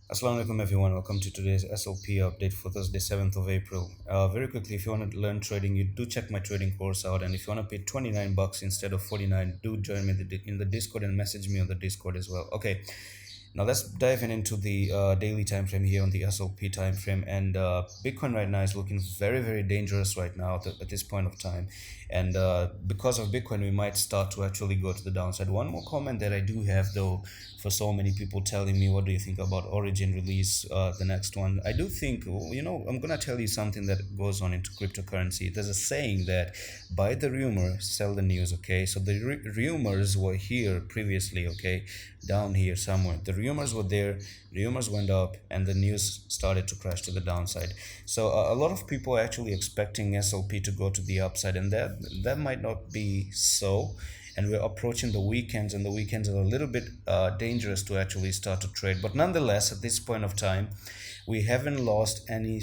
Assalamu alaikum everyone, welcome to today's SLP update for Thursday 7th of April. Very quickly, if you want to learn trading, you do check my trading course out, and if you want to pay 29 bucks instead of 49, do join me in the Discord and message me on the Discord as well. Okay, now let's dive into the daily time frame here on the SLP time frame. And Bitcoin right now is looking very dangerous right now at this point of time. And because of Bitcoin, we might start to actually go to the downside. One more comment that I do have though, for so many people telling me, what do you think about Origin release, the next one? I do think, I'm gonna tell you something that goes on into cryptocurrency. There's a saying that buy the rumor, sell the news. Okay, so the rumors were here previously. Okay, down here somewhere. The rumors were there, rumors went up, and the news started to crash to the downside. So a lot of people are actually expecting SLP to go to the upside, and that might not be so. And we're approaching the weekends, and the weekends are a little bit dangerous to actually start to trade. But nonetheless, at this point of time, we haven't lost any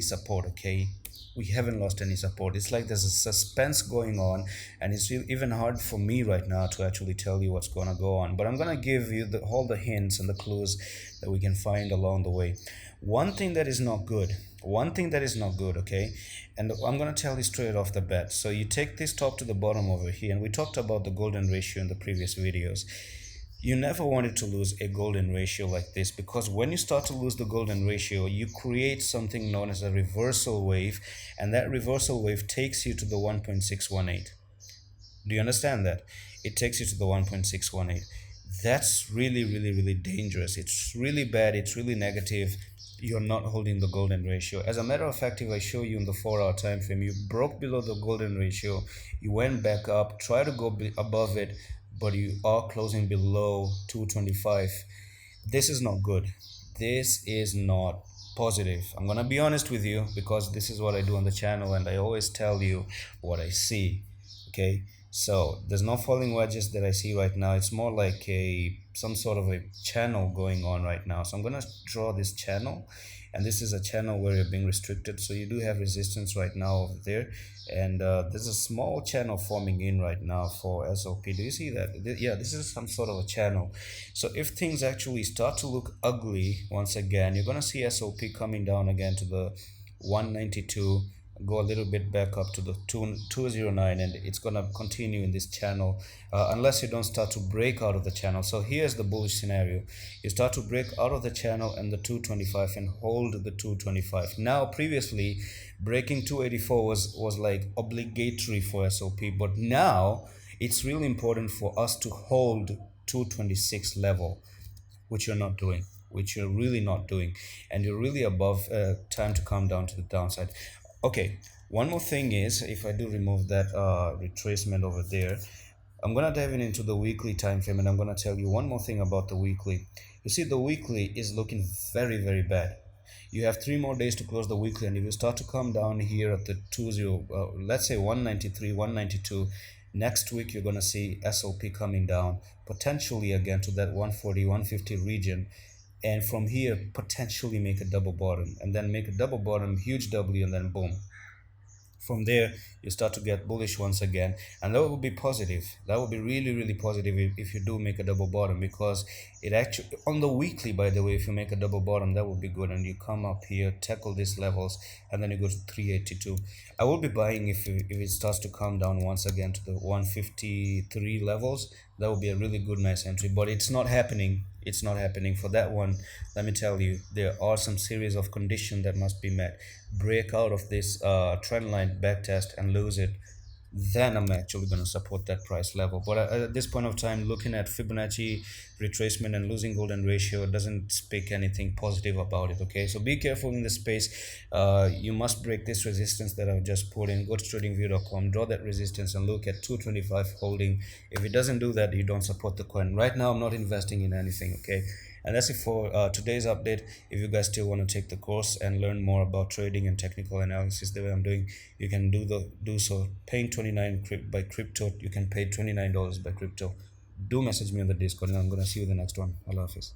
support. Okay, we haven't lost any support. It's like there's a suspense going on, and it's even hard for me right now to actually tell you what's going to go on. But I'm going to give you all the hints and the clues that we can find along the way. One thing that is not good, okay, and I'm going to tell you straight off the bat. So you take this top to the bottom over here, and we talked about the golden ratio in the previous videos. You never wanted to lose a golden ratio like this, because when you start to lose the golden ratio, you create something known as a reversal wave, and that reversal wave takes you to the 1.618. Do you understand that? It takes you to the 1.618. That's really dangerous. It's really bad. It's really negative. You're not holding the golden ratio. As a matter of fact, if I show you in the 4-hour time frame, you broke below the golden ratio, you went back up, try to go above it, but you are closing below 225. This is not good. This is not positive. I'm gonna be honest with you, because this is what I do on the channel, and I always tell you what I see. Okay, so there's no falling wedges that I see right now. It's more like some sort of a channel going on right now. So I'm gonna draw this channel, and this is a channel where you're being restricted, so you do have resistance right now over there. And there's a small channel forming in right now for SLP. Do you see that? Yeah, this is some sort of a channel. So if things actually start to look ugly once again, you're gonna see SLP coming down again to the 192, go a little bit back up to the 209, and it's gonna continue in this channel unless you don't start to break out of the channel. So here's the bullish scenario. You start to break out of the channel and the 225 and hold the 225. Now previously, breaking 284 was like obligatory for SLP, but now it's really important for us to hold 226 level, which you're not doing, which you're really not doing, and you're really above time to come down to the downside. Okay, one more thing is, if I do remove that retracement over there, I'm gonna dive into the weekly time frame, and I'm gonna tell you one more thing about the weekly. You see, the weekly is looking very bad. You have 3 more days to close the weekly, and if you start to come down here at the 20, let's say 193, 192, next week you're gonna see SLP coming down, potentially again to that 140, 150 region, and from here potentially make a double bottom, and then make a double bottom, huge W, and then boom. From there you start to get bullish once again, and that will be positive. That will be really positive if you do make a double bottom, because it actually, on the weekly, by the way, if you make a double bottom, that would be good, and you come up here, tackle these levels, and then you go to 382. I will be buying if it starts to come down once again to the 153 levels. That would be a really good, nice entry, but it's not happening. It's not happening for that one. Let me tell you, there are some series of conditions that must be met. Break out of this trend line backtest and lose it, then I'm actually going to support that price level. But at this point of time, looking at Fibonacci retracement and losing golden ratio doesn't speak anything positive about it. Okay, so be careful in this space. You must break this resistance that I've just put in. Go to tradingview.com, draw that resistance, and look at 225 holding. If it doesn't do that, you don't support the coin. Right now I'm not investing in anything. Okay, and that's it for today's update. If you guys still want to take the course and learn more about trading and technical analysis the way I'm doing, you can do so. Paying 29 by crypto, you can pay $29 by crypto. Do message me on the Discord, and I'm gonna see you in the next one. Allah Hafiz.